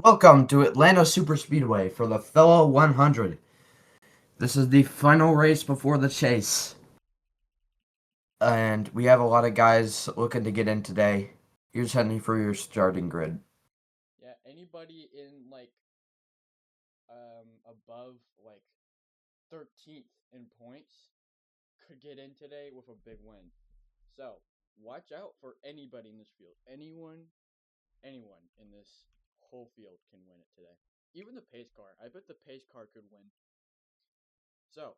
Welcome to Atlanta Superspeedway for the Fellow 100. This is the final race before the chase. And we have a lot of guys looking to get in today. Here's heading for your starting grid. Yeah, anybody in above 13th in points could get in today with a big win. So watch out for anybody in this field. Anyone in this whole field can win it today. Even the pace car. I bet the pace car could win. So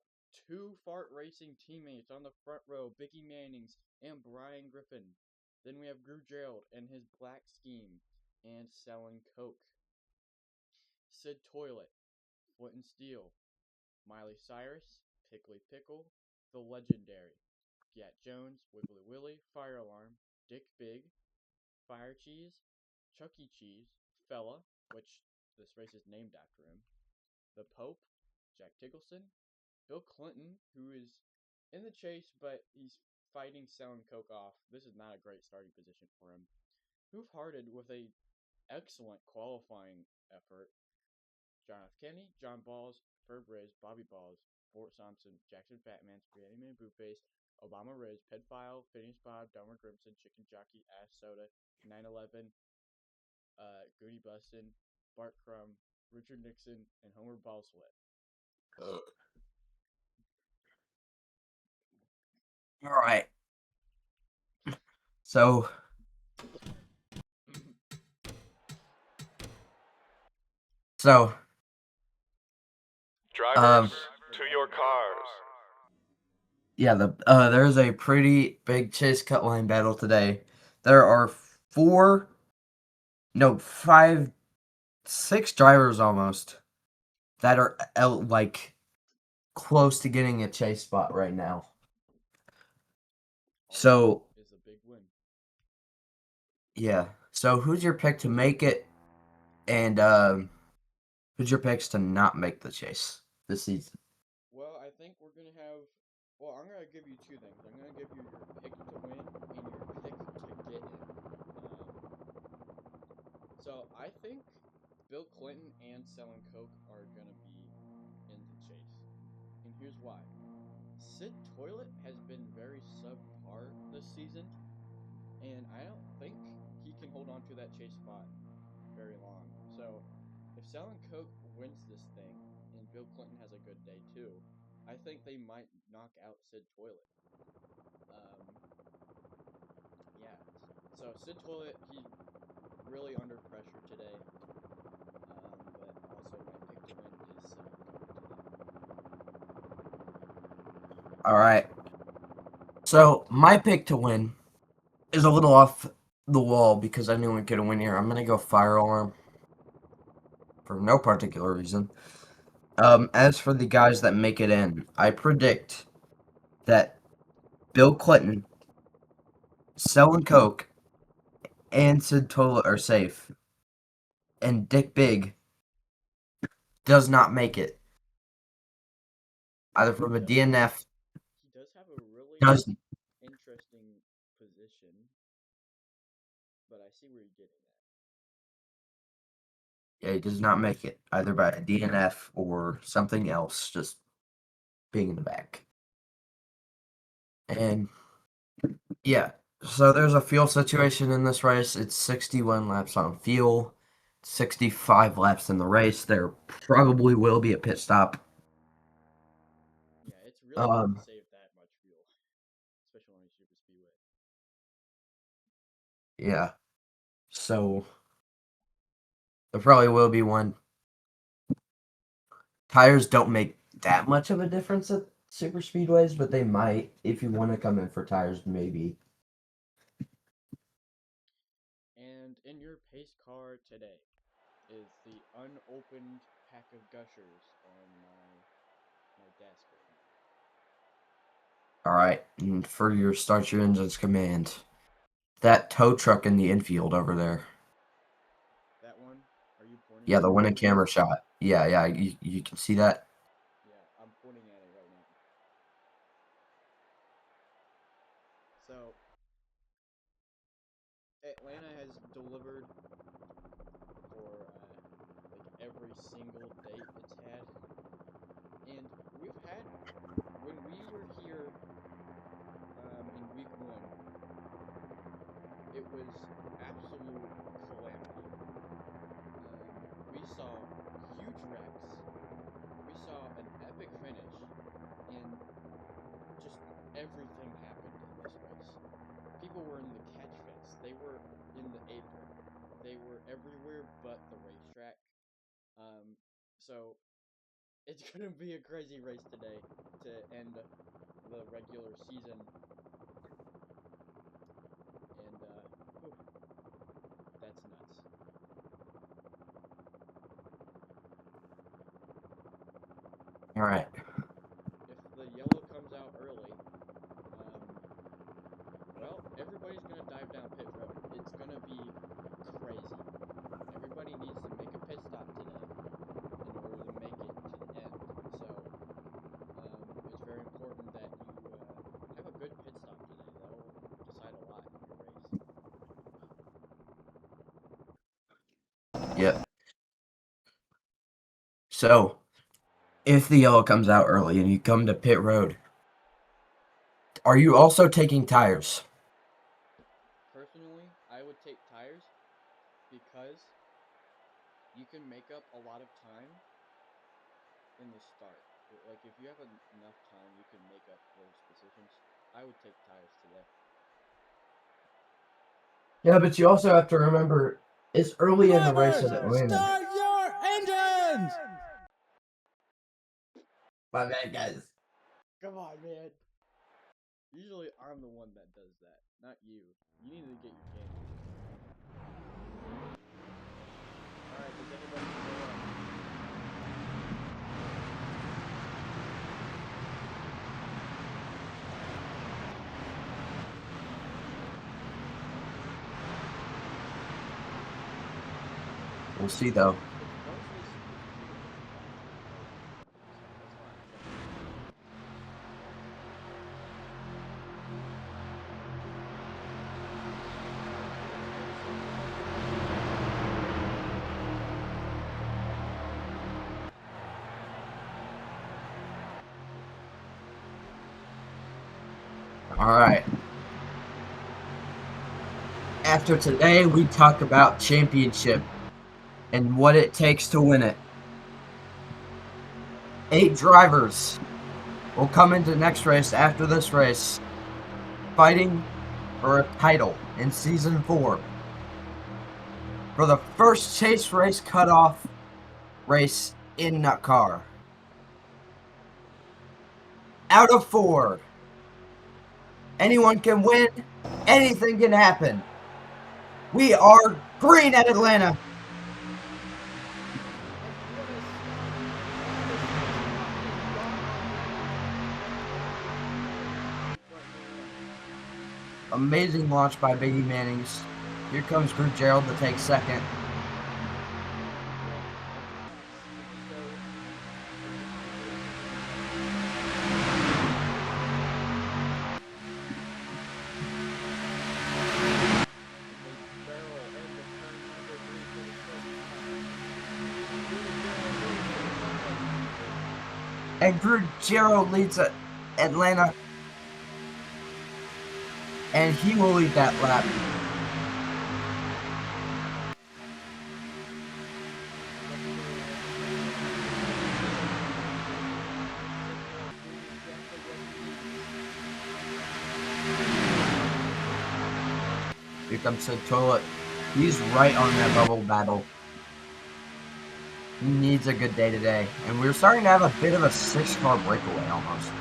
two Fart Racing teammates on the front row, Bicky Mannings and Brian Griffin. Then we have Drew Gerald and his black scheme and selling coke. Sid Toilet, Flint and Steel, Miley Cyrus, Pickly Pickle, The Legendary, Gat Jones, Wiggly Willy, Fire Alarm, Dick Big, Fire Cheese, Chuck E. Cheese, Fella, which this race is named after him, The Pope, Jack Tiggleson, Bill Clinton, who is in the chase, but he's fighting selling coke off. This is not a great starting position for him. Hoof Hearted with a excellent qualifying effort. John F. Kennedy, John Balls, Ferb Riz, Bobby Balls, Fort Thompson, Jackson Fatman, Spaghetti Man Blueface, Obama Riz, Pedfile, Phineas Bob, Delmer Grimson, Chicken Jockey, Ass Soda, 911, Goody Bustin, Bart Crumb, Richard Nixon, and Homer Ballswet. All right. So, so, Drivers, um, to your cars. yeah, there's a pretty big chase cut line battle today. There are five, six drivers almost that are close to getting a chase spot right now. All you So, need is a big win. yeah. So, who's your pick to make it, and who's your picks to not make the chase this season? Well, I think we're gonna have. Well, I'm gonna give you two things. I'm gonna give you your pick to win and your pick to get in. So I think Bill Clinton and Selling Coke are gonna be in the chase, and here's why. Sid Toilet has been very subpar this season, and I don't think he can hold on to that chase spot very long. So if Selling Coke wins this thing and Bill Clinton has a good day too, I think they might knock out Sid Toilet. Yeah. So Sid Toilet, he's really under pressure today. But also my pick to win is Selling Coke today. All right. So, my pick to win is a little off the wall because I knew we could win here. I'm going to go Fire Alarm for no particular reason. As for the guys that make it in, I predict that Bill Clinton, Selling Coke, and Sid Toilet are safe, and Dick Big does not make it, either from a DNF. He does have a really Does interesting position, but I see where you're getting at. Yeah, he does not make it either by a DNF or something else, just being in the back. And yeah, so there's a fuel situation in this race. It's 61 laps on fuel, 65 laps in the race. There probably will be a pit stop. Yeah, it's really hard to Um, save that much fuel, especially on a super speedway. yeah, so there probably will be one. Tires don't make that much of a difference at super speedways, but they might if you want to come in for tires, maybe. And in your pace car today is the unopened pack of gushers on my desk right now. All right, and for your start your engines command, that tow truck in the infield over there. That one, are you pointing Yeah, at the it one in right now? camera shot. Yeah, you can see that. Yeah, I'm pointing at it right now. So Atlanta has delivered for every single date it's had. And we've had, when we were here in week one, it was absolute calamity. We saw huge wrecks. We saw an epic finish, and just everything happened in this race. People were in the catch fence. They were in the apron. They were everywhere but the racetrack. So it's gonna be a crazy race today to end the regular season. And whew, that's nuts. All right. If the yellow comes out early, well, everybody's gonna dive down pit road. It's gonna be crazy. Everybody needs to make a pit stop today in order to make it to the end. So it's very important that you have a good pit stop today. That'll decide a lot in your race. Yep. So, if the yellow comes out early and you come to pit road, are you also taking tires? Personally, I would take tires because you can make up a lot of time in the start. Like if you have enough time, you can make up those positions. I would take tires today. Yeah, but you also have to remember it's early in the race at Atlanta. Start your engines! My bad, guys. Come on, man. Usually I'm the one that does that, not you. You need to get your game. Alright, does anybody show up? We'll see, though. All right. After today, we talk about championship and what it takes to win it. 8 drivers will come into next race after this race, fighting for a title in Season 4. For the first chase race cutoff race in NASCAR. Out of 4. Anyone can win. Anything can happen. We are green at Atlanta. Amazing launch by Biggie Mannings. Here comes Drew Gerald to take second. And Drew Gerald leads Atlanta. And he will lead that lap. Here comes the toilet. He's right on that bubble battle. He needs a good day today. And we're starting to have a bit of a 6-car breakaway almost.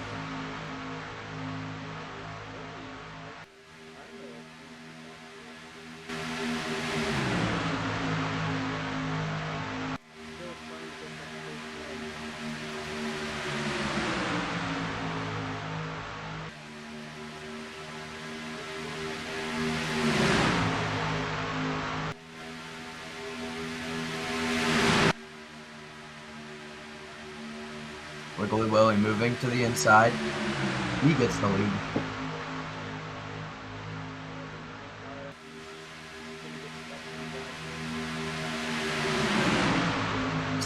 Wiggly Willy moving to the inside. He gets the lead.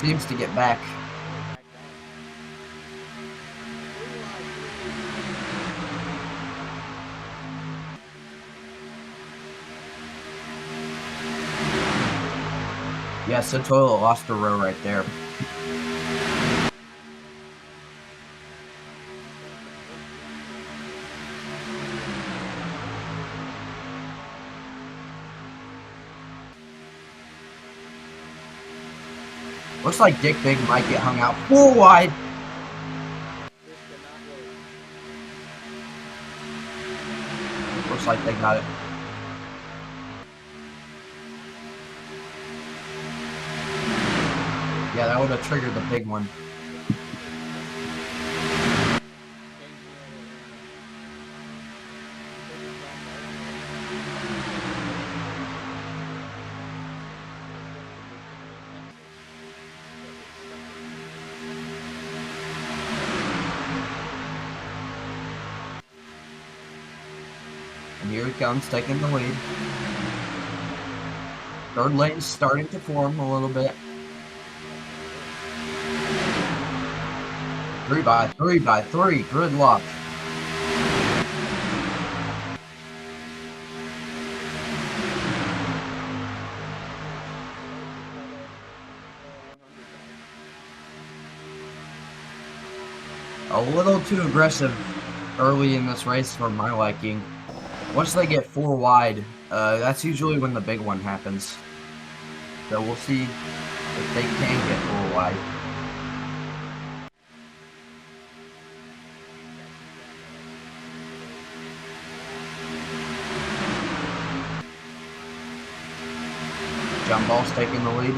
seems to get back. Back down. Yes, the toilet lost a row right there. Looks like Dick Big might get hung out 4 wide. This cannot work. Looks like they got it. Yeah, that would have triggered the big one. And here he comes, taking the lead. Third lane's starting to form a little bit. 3x3x3, gridlock. A little too aggressive early in this race for my liking. Once they get 4 wide, that's usually when the big one happens. So we'll see if they can get 4 wide. Jump Ball's taking the lead.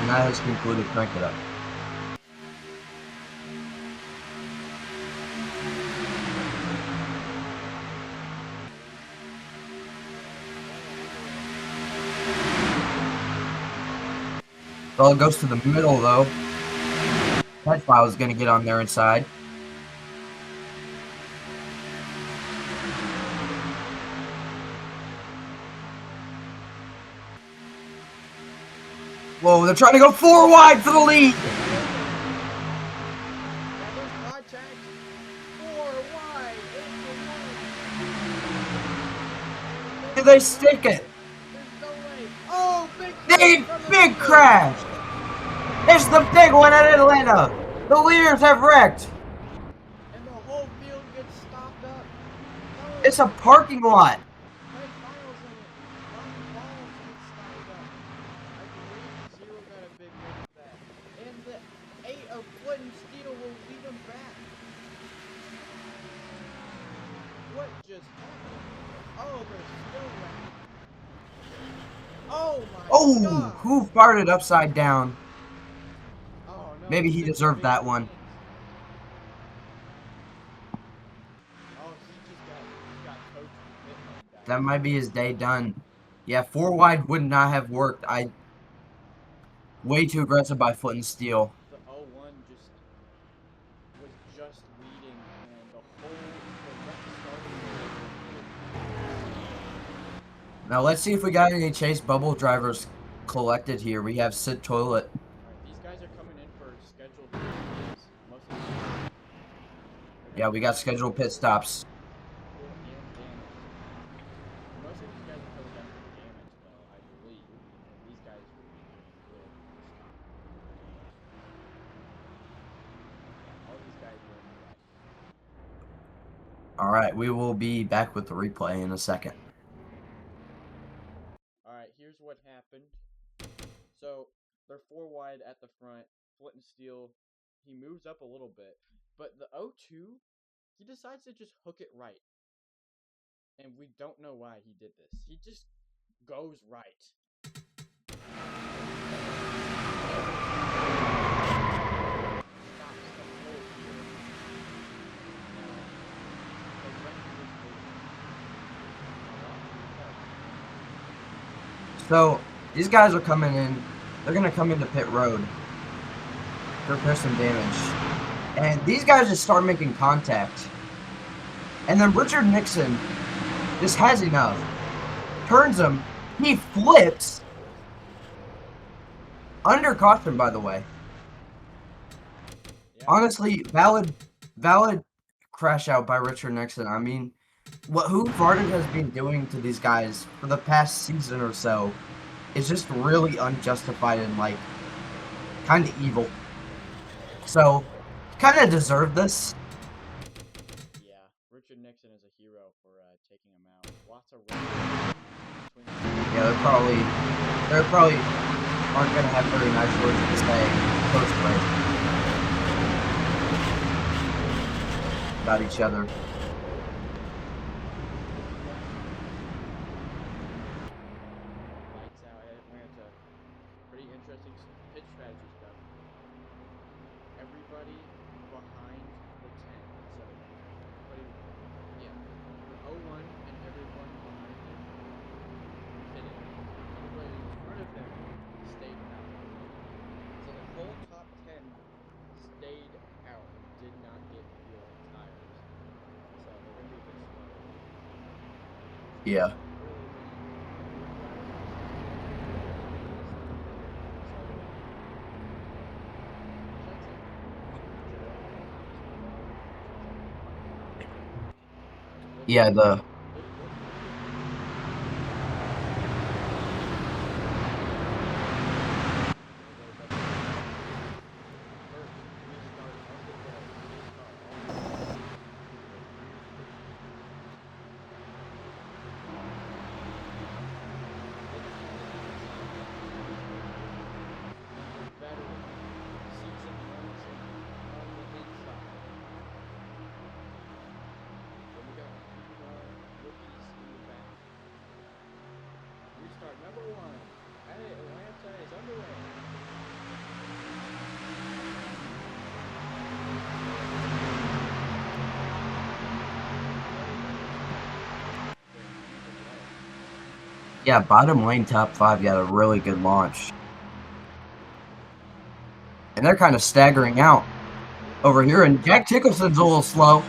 And that has concluded Crank It Up. Well, it goes to the middle though. Headfile is going to get on there inside. Whoa, they're trying to go 4 wide for the lead. Contact 4 wide. Did they stick it? There's no way. Oh, Big crash. It's the big one at Atlanta. The leaders have wrecked. And the whole field gets stopped up. No, It's a parking lot. Red files in it. Line balls get stopped up. I believe Zero got a big win for that. And the 8 of Flint and Steel will lead them back. What just happened? Oh, they're still wrecking. Oh my Oh, god. who farted upside down? Oh no. Maybe he Six deserved big that one. wins. Oh, he just got coached with pit lane guys. That might be his day done. Yeah, 4 wide would not have worked. Way too aggressive by Foot and Steel. The 0-1 was just leading, and the wreck started. Now let's see if we got any Chase Bubble drivers collected here. We have Sid Toilet. Alright, these guys are coming in for scheduled pits. Most of them. Yeah, we got scheduled pit stops. And damage. Most of these guys are coming down for damage, though, I believe. And these guys will be good this time. Yeah, all these guys were in the wreck. Alright, we will be back with the replay in a second. Alright, here's what happened. So, they're 4 wide at the front. Flint and Steel, he moves up a little bit. But the 0-2, he decides to just hook it right. And we don't know why he did this. He just goes right. Stops the whole gear. Now, the rest of this So these guys are coming in. They're gonna come into pit road to repair some damage, and these guys just start making contact. And then Richard Nixon just has enough. Turns him. He flips. Under caution, by the way. yeah. Honestly, valid crash out by Richard Nixon. I mean, who Varden has been doing to these guys for the past season or so is just really unjustified and like kind of evil. So, kind of deserved this. Yeah, Richard Nixon is a hero for taking him out. Lots of runs between them. Yeah, they probably aren't gonna have very nice words to say post race about each other. Lights out. I went into pretty interesting pitch strategy stuff. Everybody behind the 10. So, everybody, yeah, the 0-1 and everyone behind him pitted. Everybody in front of them stayed out. So the whole top 10 stayed out and did not get fuel and tires. So they're going to be a bit slow. Yeah. Yeah, the Restart number 1. Hey, Atlanta is underway. yeah, bottom lane top 5 got a really good launch. And they're kind of staggering out over here, and Jack Nicholson's a little slow.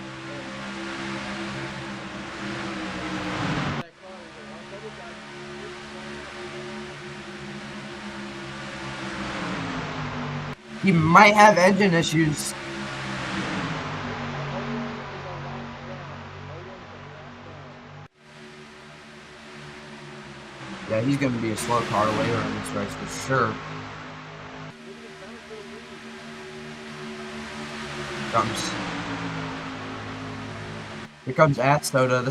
He might have engine issues. Yeah, he's going to be a slow car later in this race for sure. Here comes At Soda.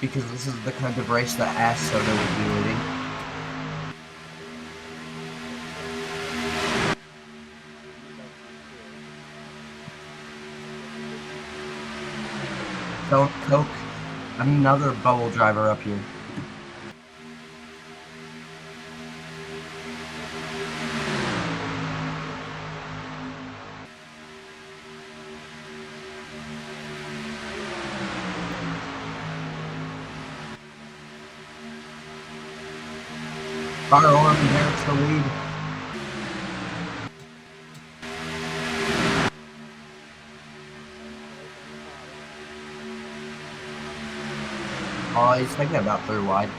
Because this is the kind of race that At Soda would be leading. Don't Coke. Another bubble driver up here. Fire alarm inherits the lead. Oh, he's taking about 3rd wide.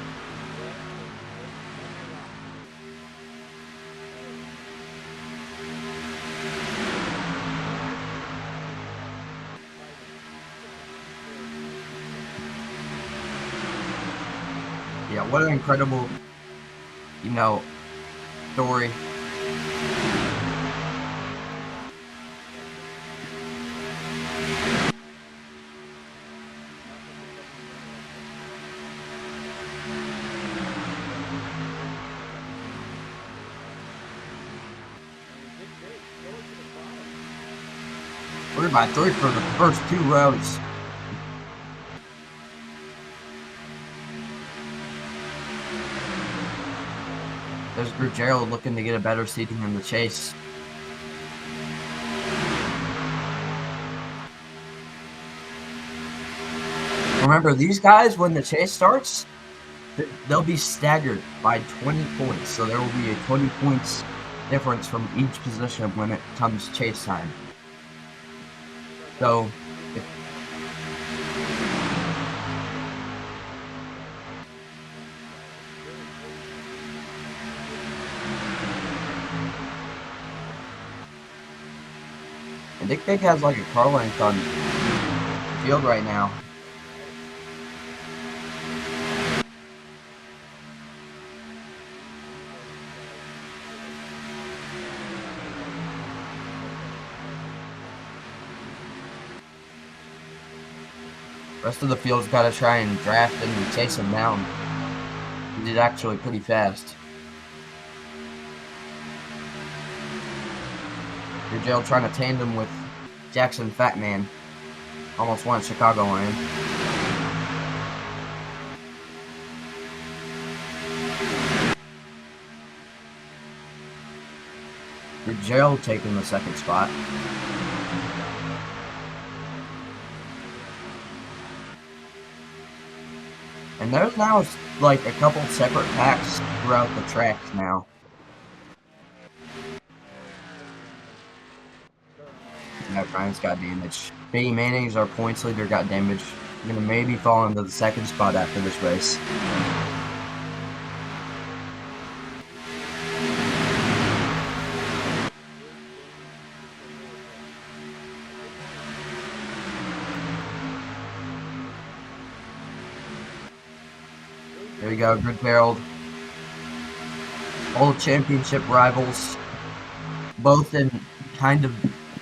Yeah, what an incredible, story. 3x3 for the first 2 rows. There's Group Gerald looking to get a better seating in the chase. Remember, these guys, when the chase starts, they'll be staggered by 20 points. So there will be a 20 points difference from each position when it comes chase time. So, and Dick Big has like a car length on the field right now. Rest of the field's got to try and draft and chase him down. He did actually pretty fast. Jail trying to tandem with Jackson Fatman. Almost won Chicago Land. Gerald taking the second spot. And there's now like a couple separate packs throughout the tracks now. Yeah, Brian's got damage. Biggie Manning's our points leader, got damage. Gonna maybe fall into the second spot after this race. There you go, Good Harold. All championship rivals, both in kind of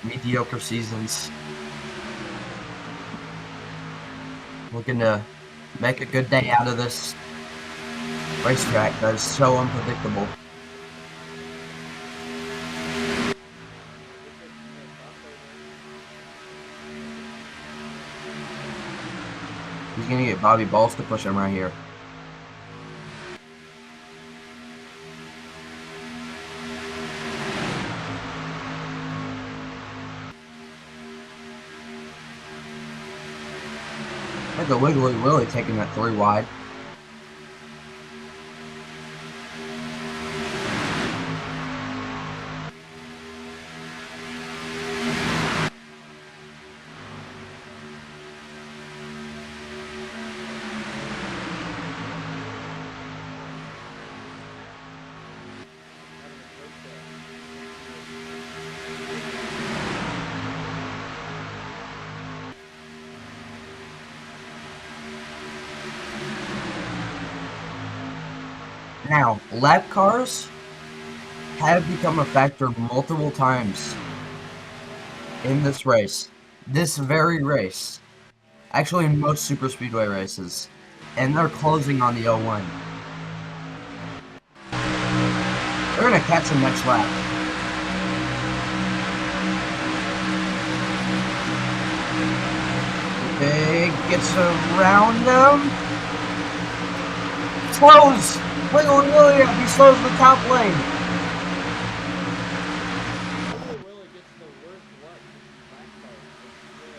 mediocre seasons. Looking to make a good day out of this racetrack that is so unpredictable. He's gonna get Bobby Balls to push him right here. Like the wiggly willy taking that 3 wide. Now, lap cars have become a factor multiple times in this race. This very race. Actually, in most super speedway races. And they're closing on the 01. They're going to catch him next lap. Big gets around him. Slows! Wiggly Willy up, he slows the top lane.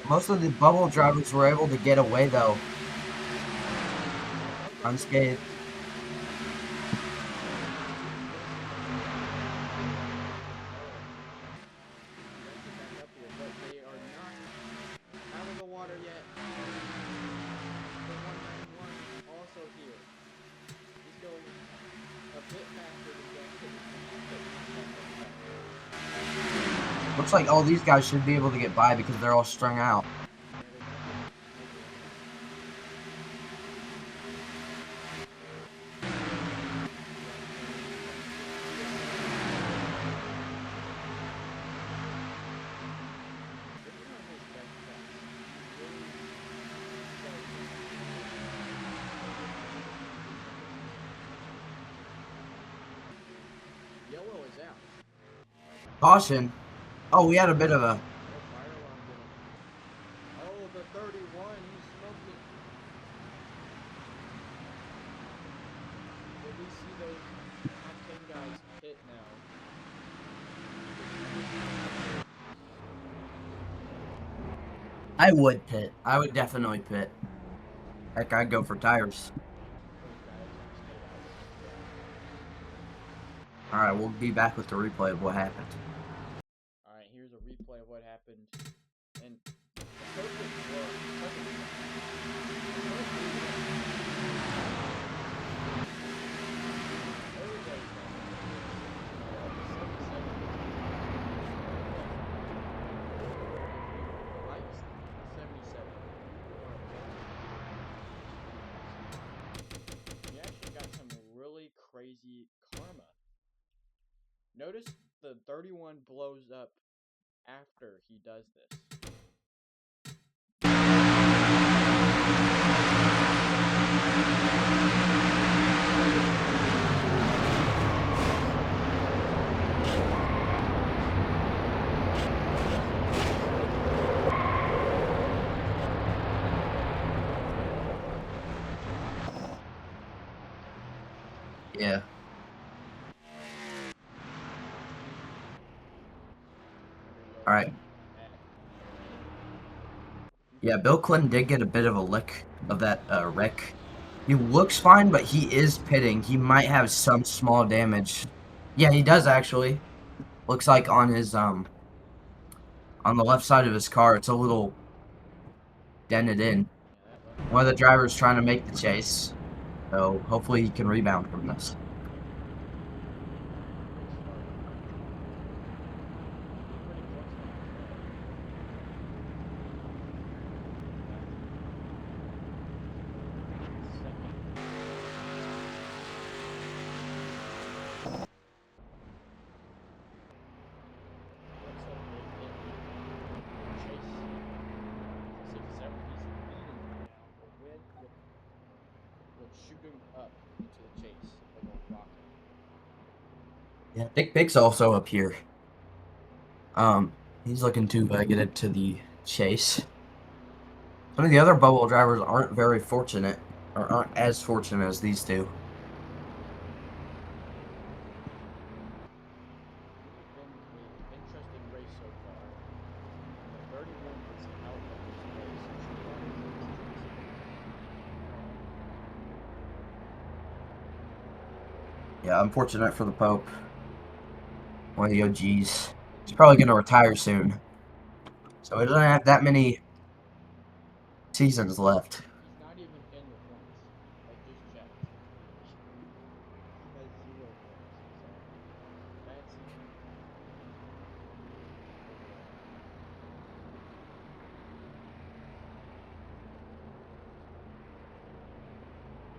Most of the bubble drivers were able to get away though. Unscathed. Looks like all these guys should be able to get by because they're all strung out. Caution. Oh, we had a bit of a I would pit. I would definitely pit. Heck, I'd go for tires. Alright, we'll be back with the replay of what happened. Alright, here's a replay of what happened. And the perfect work. He actually got some really crazy karma. Notice the 31 blows up after he does this. Yeah. Alright. Yeah, Bill Clinton did get a bit of a lick of that wreck. He looks fine, but he is pitting. He might have some small damage. Yeah, he does actually. Looks like on his on the left side of his car, it's a little dented in. One of the drivers trying to make the chase, so hopefully he can rebound from this. Shoot him up into the chase like a rocket. Yeah, Big Pig's also up here. He's looking to get into the chase. Some of the other bubble drivers aren't very fortunate, or aren't as fortunate as these two. It's been an interesting race so far. The 31 is out of this race. Yeah, unfortunate for the Pope. One of the OGs. He's probably going to retire soon. So he doesn't have that many seasons left. He's not even in the points. I just checked. He has 0 points. So that's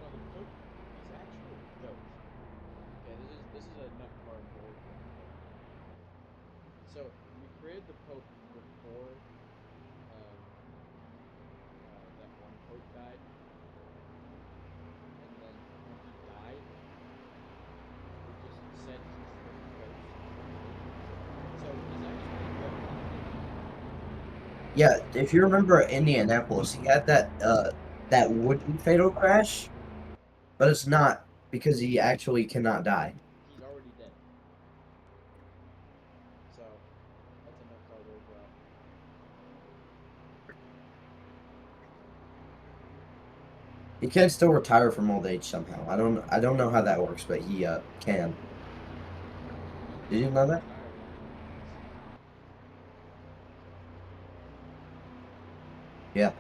no, the Pope is actually a goat. Okay, this is a nut card board. So we created the Pope before that one Pope died, and then when he died, we just said he's the ghost. So he's actually a goat. Yeah, if you remember Indianapolis, he had that wooden fatal crash, but it's not because he actually cannot die. He's already dead. So that's a nut card as well. He can still retire from old age somehow. I don't know how that works, but he can. Did you know that? Yeah.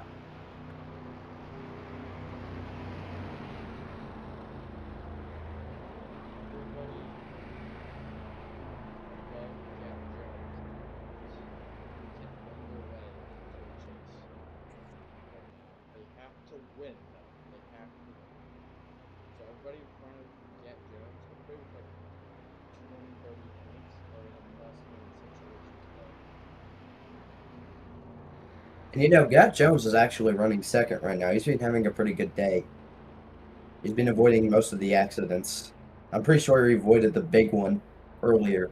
To win, though. They have to win. So everybody in front of Jack Jones, everybody with like 20, 30 points are in a must-win situation today. And you know, Gat Jones is actually running second right now. He's been having a pretty good day. He's been avoiding most of the accidents. I'm pretty sure he avoided the big one earlier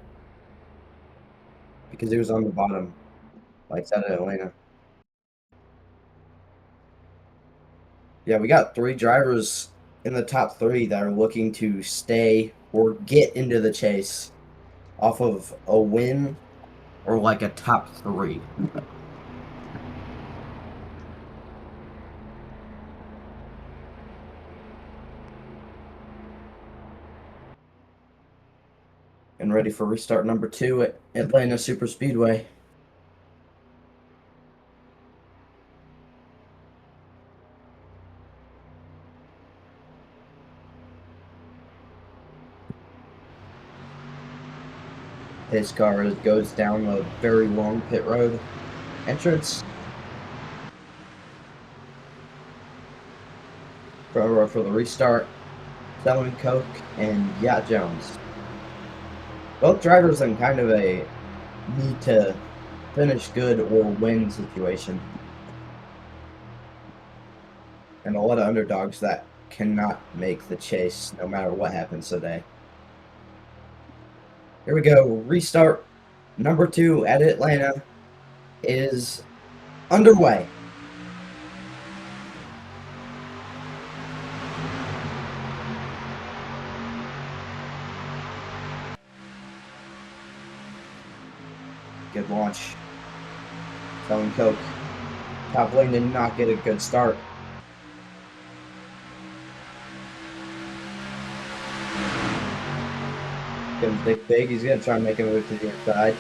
because he was on the bottom, like that at Atlanta. Yeah, we got 3 drivers in the top 3 that are looking to stay or get into the chase off of a win or like a top 3. Getting ready for restart number 2 at Atlanta Super Speedway. His car goes down a very long pit road entrance. Front row for the restart. Selling Coke and Yacht Jones. Both drivers in kind of a need to finish good or win situation. And a lot of underdogs that cannot make the chase no matter what happens today. Here we go. Restart number 2 at Atlanta is underway. Good launch. Selling Coke. Top lane did not get a good start. Gonna think big. He's gonna try and make a move to the inside.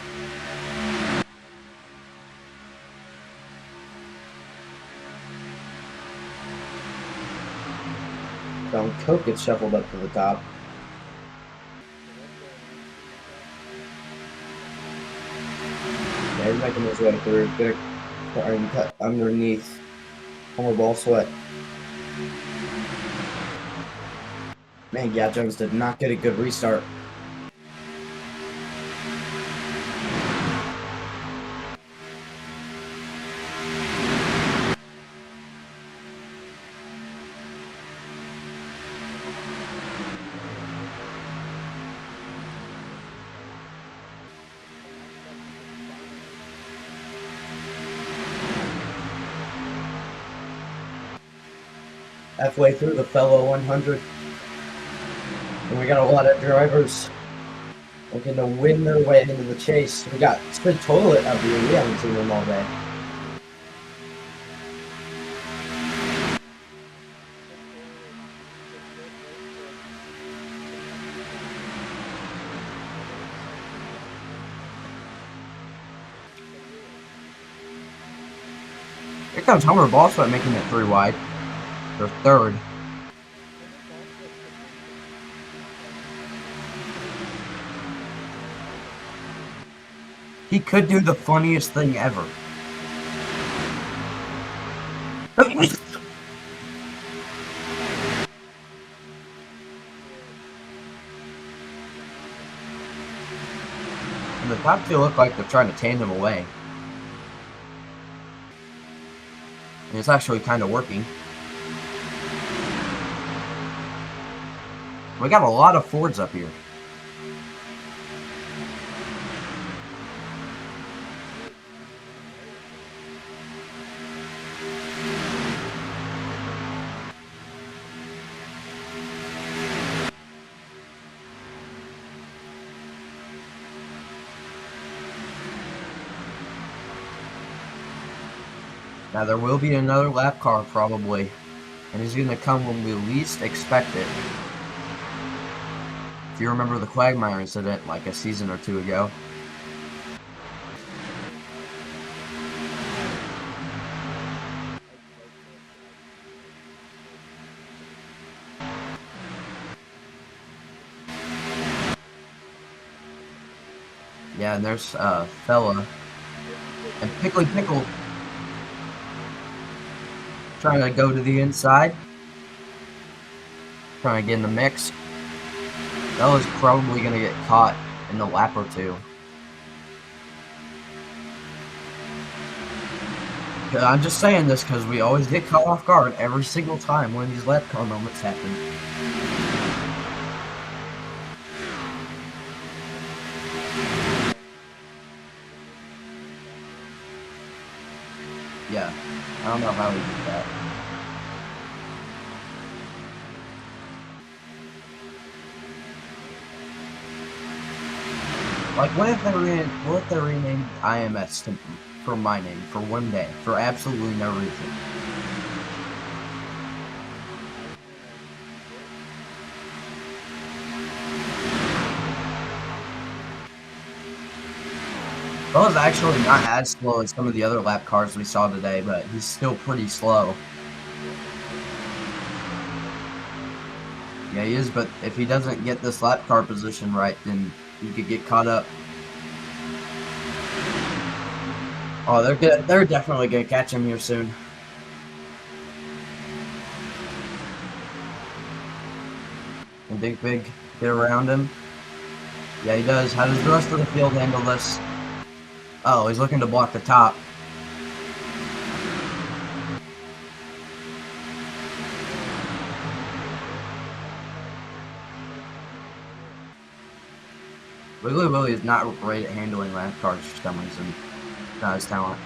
Selling Coke gets shuffled up to the top. Yeah, he's making his way through. Gonna try and cut underneath. Homer Ball Sweat. Man, Yacht Jones did not get a good restart. Halfway through the fellow 100. And we got a lot of drivers looking to win their way into the chase. We got Spit Toilet up here. We haven't seen him all day. Here comes Homer Ball Sweat making it 3 wide. Or third. He could do the funniest thing ever. And the top two look like they're trying to tandem away. And it's actually kind of working. We got a lot of Fords up here. Now there will be another lap car probably, and it's going to come when we least expect it. If you remember the Quagmire incident like a season or 2 ago. Yeah, and there's Fella and Pickly Pickle trying to go to the inside, trying to get in the mix. Fella's probably going to get caught in the lap or 2. I'm just saying this because we always get caught off guard every single time when these lap car moments happen. Yeah, I don't know how we did that. Like, what if they renamed IMS for my name for one day for absolutely no reason? Bella's actually not as slow as some of the other lap cars we saw today, but he's still pretty slow. Yeah, he is, but if he doesn't get this lap car position right, then he could get caught up. Oh, they're definitely gonna catch him here soon. And Big get around him. Yeah, he does. How does the rest of the field handle this? Oh, he's looking to block the top. Wiggly Willy is not great at handling lap cars for some reason. Not his talent.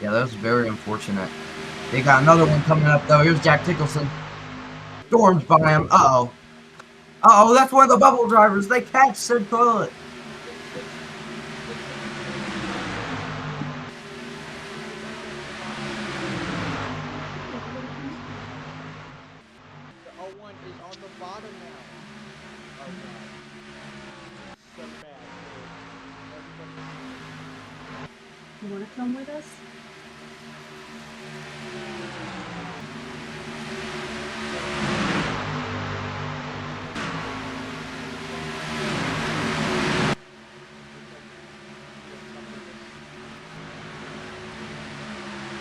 Yeah, that was very unfortunate. They got another one coming up, though. Here's Jack Nicholson. Storms by him. Uh-oh. Uh-oh, that's one of the bubble drivers. They catch Sid Toilet. The 01 is on the bottom now. Oh god. So bad. You want to come with us?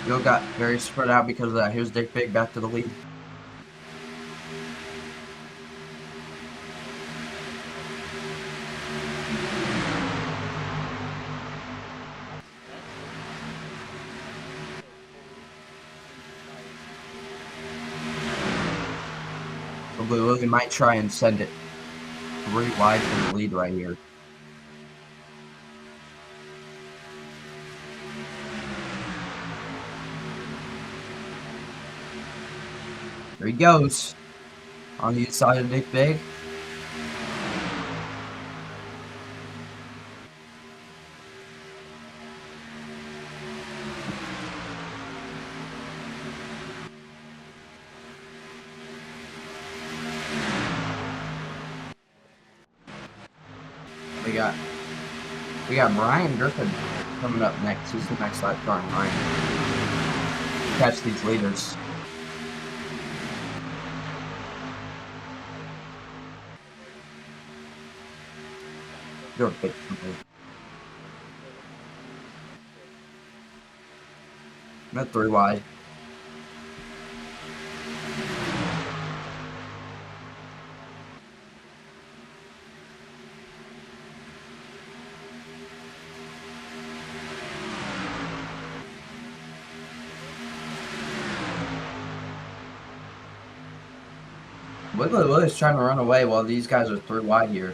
Yo got very spread out because of that. Here's Dick Big back to the lead. Willie might try and send it 3 wide for the lead right here. There he goes. On the inside of Dick Big. We got Brian Griffin coming up next. He's the next lap car in line. Catch these leaders. You're a big company. I'm at 3 wide. Willie's trying to run away while these guys are 3 wide here.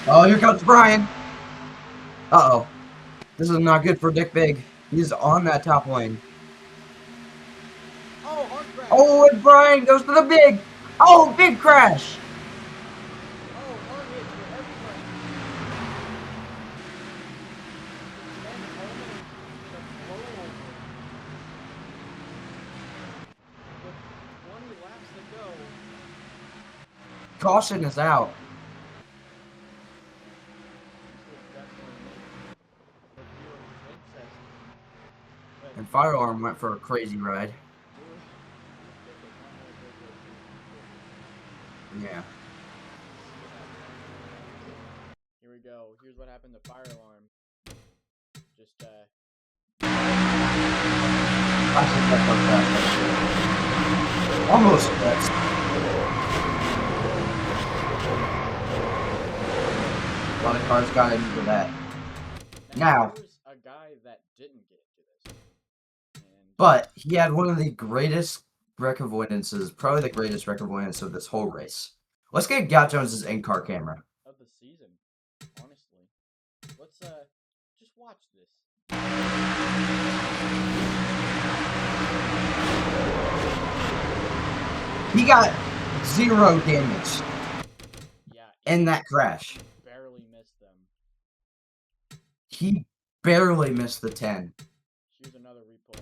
Oh, here comes Brian. Uh-oh. This is not good for Dick Big. He's on that top lane. Oh, hard crash. Oh, and Brian goes to the big. Oh, big crash. Oh, hard hit for everybody. And Omen the rollover. With 20 laps to go. Caution is out. And Fire Alarm went for a crazy ride. Yeah. Here we go. Here's what happened to Fire Alarm. Just, Almost that's a lot of cars got into that. Now, there's a guy that didn't get into this. And but he had one of the greatest wreck avoidances, probably the greatest wreck avoidance of this whole race. Let's get Got Jones's in-car camera. of the season, honestly. Let's, just watch this. He got 0 damage Yeah, in that crash. barely missed them. He barely missed the 10. Here's another replay.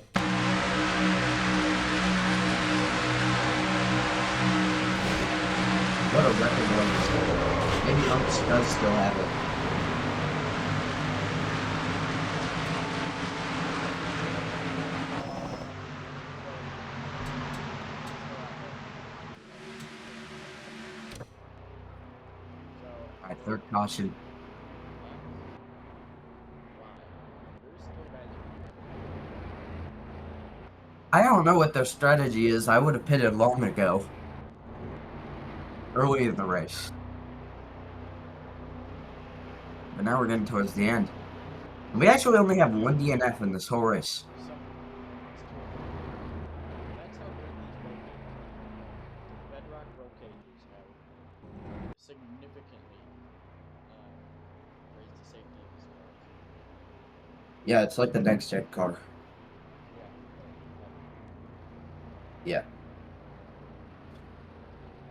What a record race. Maybe Unks does still have it. Alright, third caution. I don't know what their strategy is. I would have pitted long ago. Early in the race. But now we're getting towards the end. And we actually only have one DNF in this whole race. That's how good these bedrock road cages have significantly raised the safety of this car. Yeah, it's like the next gen car. Yeah. Yeah.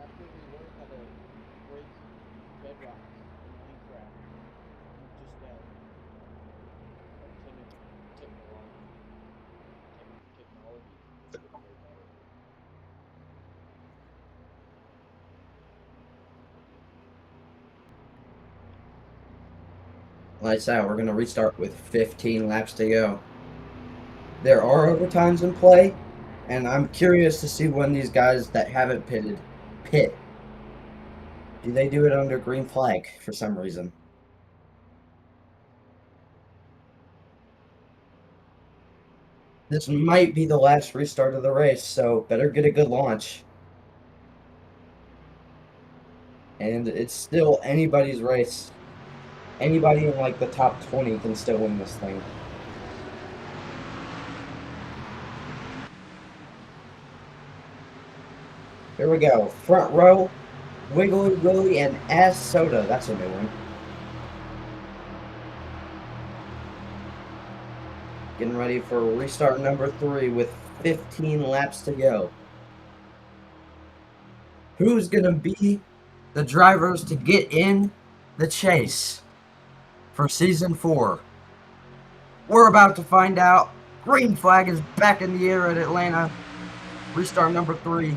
After we learn how to break bedrock and crap, we just continue technology is getting way better. Lights out. We're going to restart with 15 laps to go. There are overtimes in play, and I'm curious to see when these guys that haven't pitted pit. Do they do it under green flag for some reason? This might be the last restart of the race, so better get a good launch. And it's still anybody's race. Anybody in like the top 20 can still win this thing. Here we go. Front row, Wiggly, Willy, and S Soda. That's a new one. Getting ready for restart number 3 with 15 laps to go. Who's going to be the drivers to get in the chase for Season 4? We're about to find out. Green flag is back in the air at Atlanta. Restart number 3.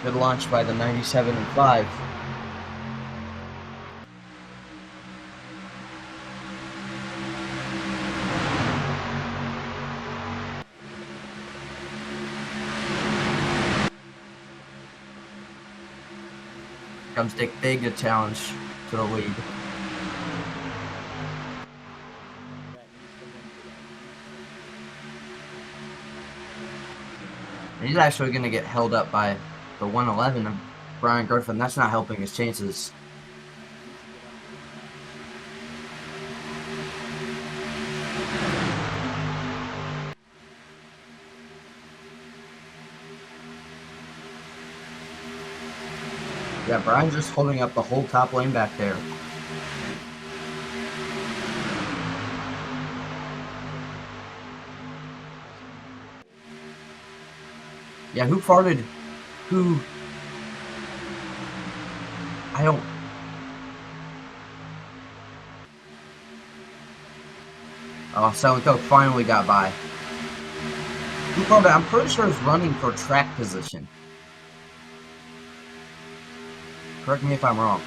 Good launch by the 97 and 5. Comes Dick Big to challenge to the lead. And he's actually going to get held up by the 111 of Brian Griffin. That's not helping his chances. Yeah, Brian's just holding up the whole top lane back there. Yeah, who farted? Who? I don't... Oh, Selling Coke finally got by. Who farted? I'm pretty sure it's running for track position. Correct me if I'm wrong.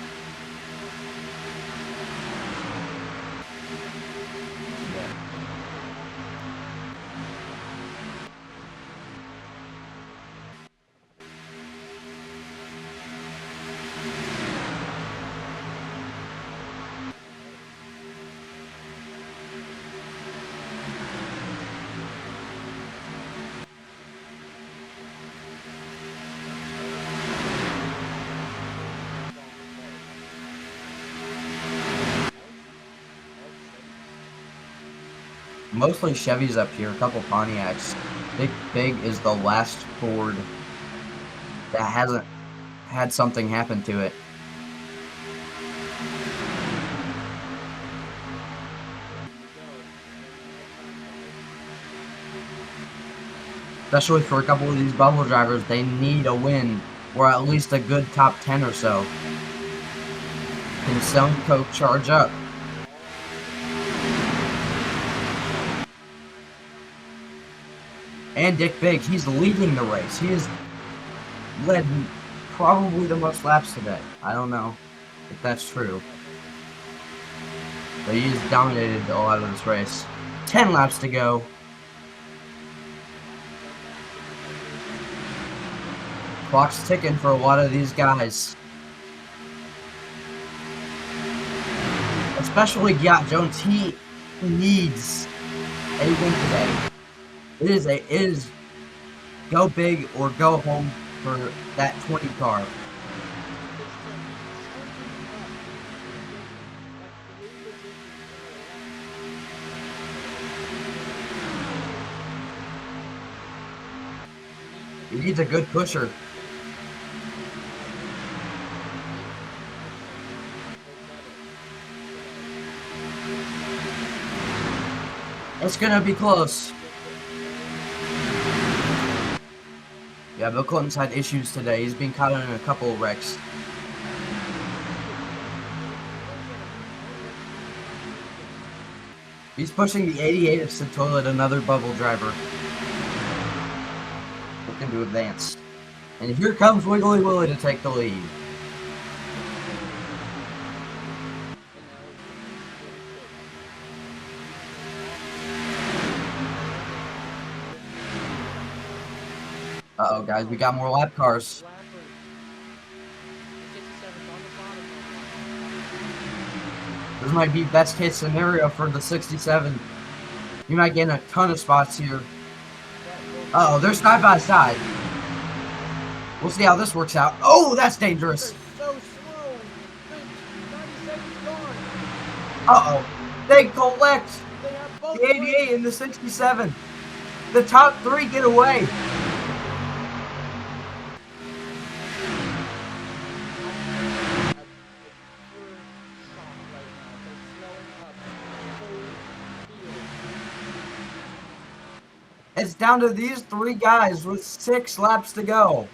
Mostly Chevys up here, a couple Pontiacs. Big is the last Ford that hasn't had something happen to it. Especially for a couple of these bubble drivers, they need a win, or at least a good top 10 or so. Can Selling Coke charge up? And Dick Big, he's leading the race. He has led probably the most laps today. I don't know if that's true, but he's dominated a lot of this race. 10 laps to go. Clock's ticking for a lot of these guys. Especially Yacht Jones. He needs a win today. It is go big or go home for that 20 car. He needs a good pusher. It's gonna be close. Yeah, Bill Clinton's had issues today. He's been caught in a couple of wrecks. He's pushing the 88 of Toilet, another bubble driver. Looking to advance. And here comes Wiggly Willy to take the lead. Uh-oh, guys, we got more lap cars. This might be best case scenario for the 67. You might get a ton of spots here. Uh-oh, they're side by side. We'll see how this works out. Oh, that's dangerous. So slow. 90 seconds gone. Uh-oh. They collect They have both the 88 and the 67. The top three get away. It's down to these three guys with 6 laps to go.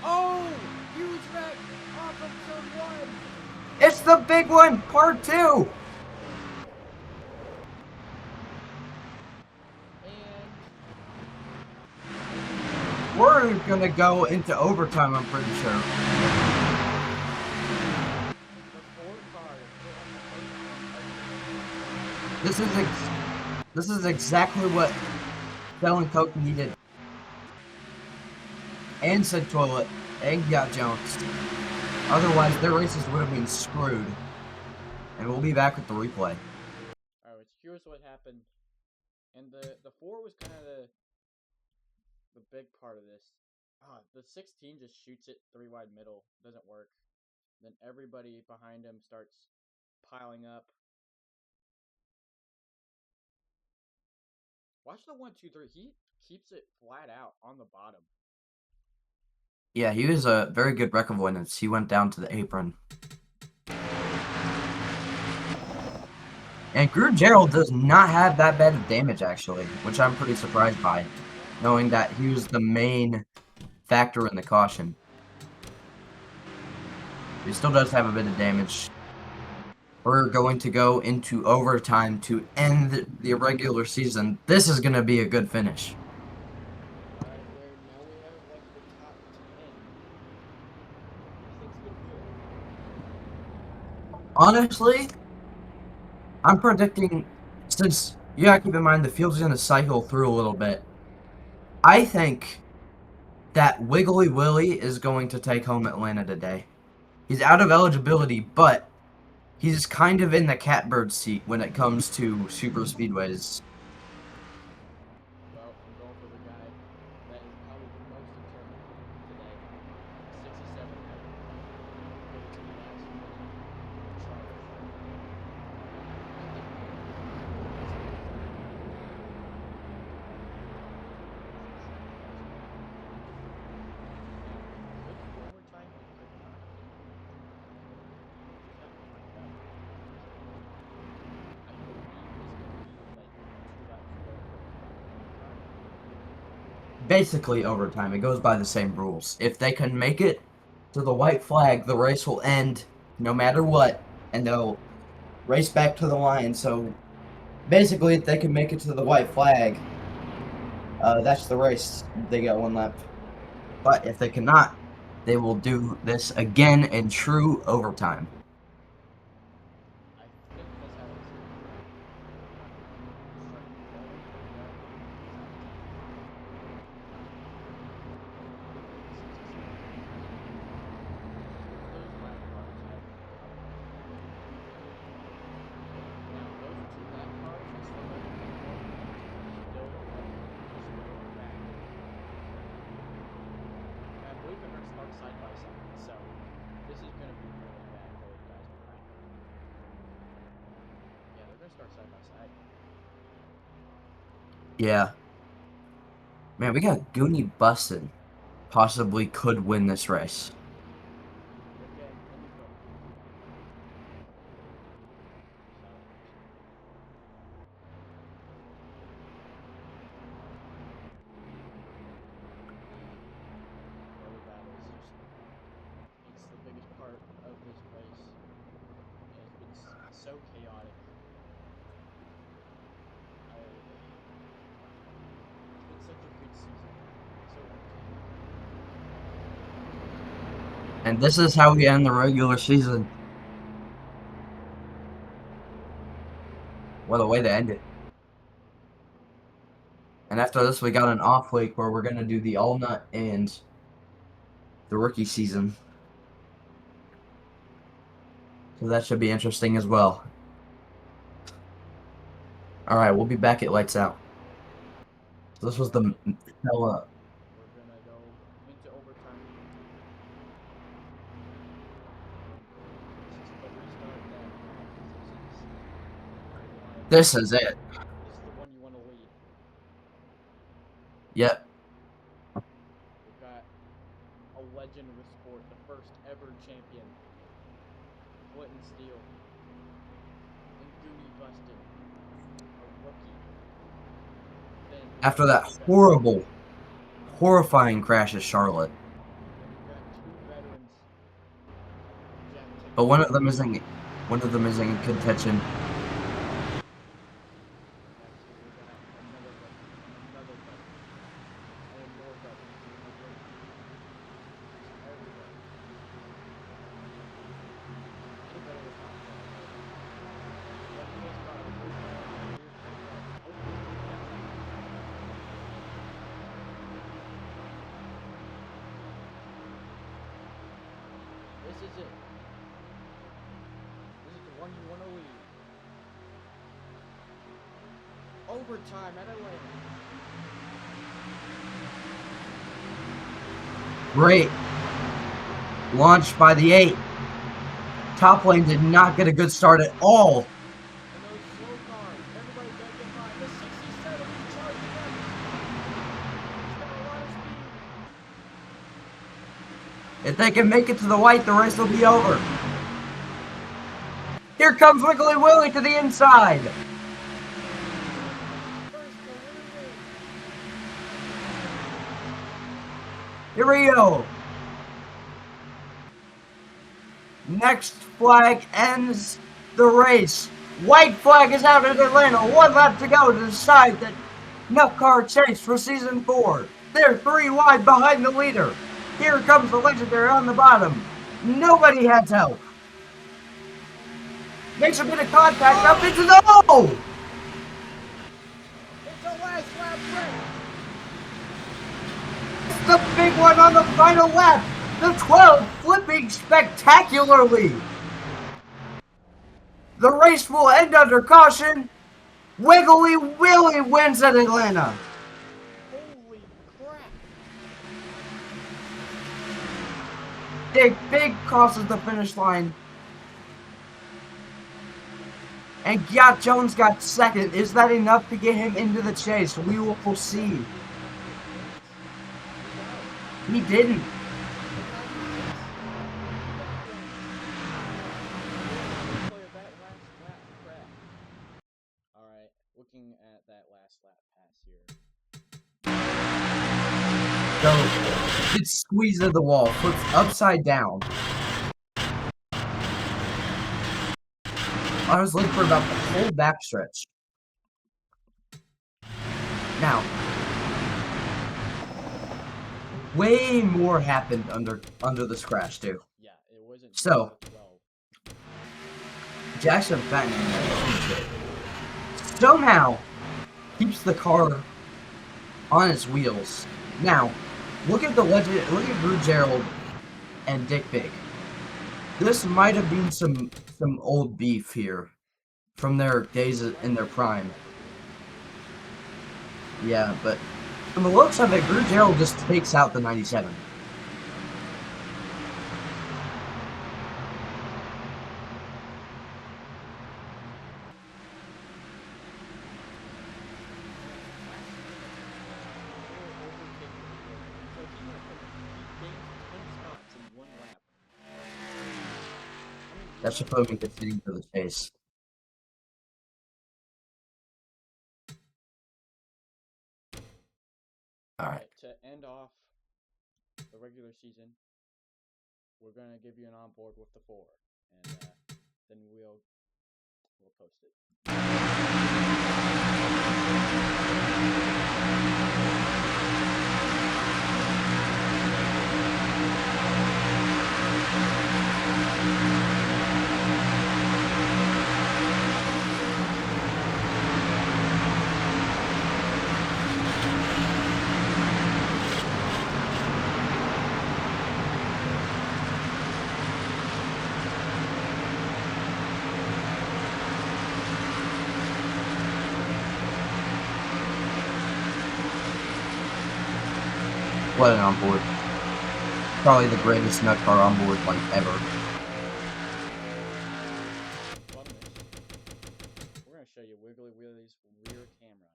Oh, huge wreck off of turn 1. It's the big one, part 2. And We're gonna go into overtime, I'm pretty sure. the 4 car is still on the This is exactly what Selling Coke needed. And said Toilet and Yacht Jones. Otherwise, their races would have been screwed. And we'll be back with the replay. Alright, here's what happened. And the 4 was kind of the big part of this. The 16 just shoots it 3 wide middle. Doesn't work. Then everybody behind him starts piling up. Watch the 1, 2, 3. He keeps it flat out on the bottom. Yeah, he was a very good wreck avoidance. He went down to the apron. And Groot Gerald does not have that bad of damage, actually, which I'm pretty surprised by, knowing that he was the main factor in the caution. He still does have a bit of damage. We're going to go into overtime to end the regular season. This is going to be a good finish. Alright, where now we have like the top 10. This looks good. Honestly, I'm predicting, since you gotta keep in mind the field's going to cycle through a little bit, I think that Wiggly Willy is going to take home Atlanta today. He's out of eligibility, but he's kind of in the catbird seat when it comes to super speedways. Well, I'm going for the guy that is probably the most determined today. 67 had to get it to the last minute to try to find it. Overtime or could not. Just have to find out. basically overtime. It goes by the same rules. If they can make it to the white flag, the race will end no matter what, and they'll race back to the line. So basically, if they can make it to the white flag, that's the race. They got one lap. But if they cannot, they will do this again in true overtime. I think that's how it's. Start side by side. Yeah. Man, we got Goonie busted. Possibly could win this race. Okay, let me go. Road battles it's the biggest part of this race. It's been so chaotic. It's been such a good season. So entertaining. And this is how we end the regular season. What a way to end it. And after this, we got an off week where we're going to do the all nut and the rookie season. So that should be interesting as well. All right, we'll be back at lights out. So this was the We're gonna go into overtime. This is the restart that This is it. this is the one you want to lead. Yep. We've got a legend of the sport, the first ever champion, Flint and Steel, and Goonie busted, a rookie. Then After that horrible, horrifying crash at Charlotte. we've got two veterans. But one of them is in contention. This is it. This is the one you want to lead. Overtime at Atlanta. Great. Launched by the 8. Top lane did not get a good start at all. And those slow cars. Everybody got to get by. The 67 is charging up. He's got a lot of speed. If they can make it to the white, the race will be over. Here comes Wiggly Willy to the inside. Here we go. Next flag ends the race. White flag is out at Atlanta. 1 lap to go to decide that Nuck Car Chase for Season 4. They're 3 wide behind the leader. Here comes the legendary on the bottom. Nobody has help. Makes a bit of contact up into the hole. It's a last lap race. The big one on the final lap. The 12 flipping spectacularly. The race will end under caution. Wiggly Willy wins at Atlanta. Holy crap. Big crosses the finish line. And Yacht Jones got second. Is that enough to get him into the chase? We will see. He didn't. Alright, looking at that last lap pass here. So, gets squeezed at the wall, flips upside down. I was late for about the whole backstretch. Now, way more happened under this crash too. Yeah, it wasn't. So, just 12. Jackson Fenton that somehow keeps the car on its wheels. Now, look at the legend. Look at Drew Gerald and Dick Big. This might have been some old beef here from their days in their prime. Yeah, but from the looks of it, Drew Gerald just takes out the 97. That should put me conceding for the chase. Alright. To end off the regular season, we're gonna give you an onboard with the 4, and then we'll post it. What an onboard. Probably the greatest nut car onboard like ever. We're gonna show you Wiggly Willy's rear camera.